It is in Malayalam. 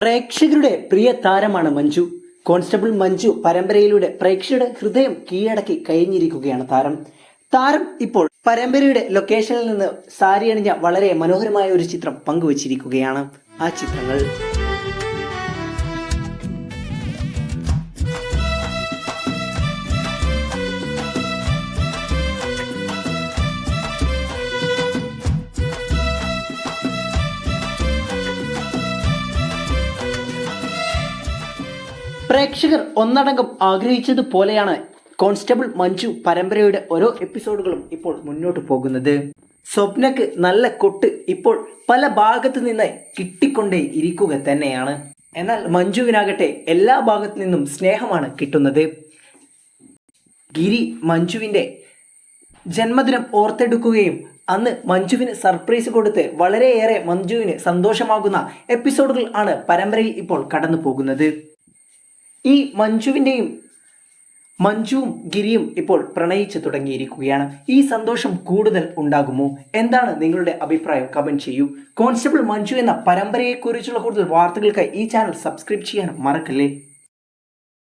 പ്രേക്ഷകരുടെ പ്രിയ താരമാണ് മഞ്ജു. കോൺസ്റ്റബിൾ മഞ്ജു പരമ്പരയിലൂടെ പ്രേക്ഷകരുടെ ഹൃദയം കീഴടക്കി കഴിഞ്ഞിരിക്കുകയാണ് താരം ഇപ്പോൾ പരമ്പരയുടെ ലൊക്കേഷനിൽ നിന്ന് സാരി അണിഞ്ഞ വളരെ മനോഹരമായ ഒരു ചിത്രം പങ്കുവച്ചിരിക്കുകയാണ്. ആ ചിത്രങ്ങൾ പ്രേക്ഷകർ ഒന്നടങ്കം ആഗ്രഹിച്ചതുപോലെയാണ് കോൺസ്റ്റബിൾ മഞ്ജു പരമ്പരയുടെ ഓരോ എപ്പിസോഡുകളും ഇപ്പോൾ മുന്നോട്ട് പോകുന്നത്. സ്വപ്നക്ക് നല്ല കൊട്ട് ഇപ്പോൾ പല ഭാഗത്തു നിന്ന് കിട്ടിക്കൊണ്ടേ ഇരിക്കുക തന്നെയാണ്. എന്നാൽ മഞ്ജുവിനാകട്ടെ എല്ലാ ഭാഗത്തു നിന്നും സ്നേഹമാണ് കിട്ടുന്നത്. ഗിരി മഞ്ജുവിൻ്റെ ജന്മദിനം ഓർത്തെടുക്കുകയും അന്ന് മഞ്ജുവിന് സർപ്രൈസ് കൊടുത്ത് വളരെയേറെ മഞ്ജുവിന് സന്തോഷമാകുന്ന എപ്പിസോഡുകൾ ആണ് പരമ്പരയിൽ ഇപ്പോൾ കടന്നു പോകുന്നത്. ഈ മഞ്ജുവും ഗിരിയും ഇപ്പോൾ പ്രണയിച്ചു തുടങ്ങിയിരിക്കുകയാണ്. ഈ സന്തോഷം കൂടുതൽ ഉണ്ടാകുമോ? എന്താണ് നിങ്ങളുടെ അഭിപ്രായം? കമന്റ് ചെയ്യൂ. കോൺസ്റ്റബിൾ മഞ്ജു എന്ന പരമ്പരയെക്കുറിച്ചുള്ള കൂടുതൽ വാർത്തകൾക്കായി ഈ ചാനൽ സബ്സ്ക്രൈബ് ചെയ്യാൻ മറക്കല്ലേ.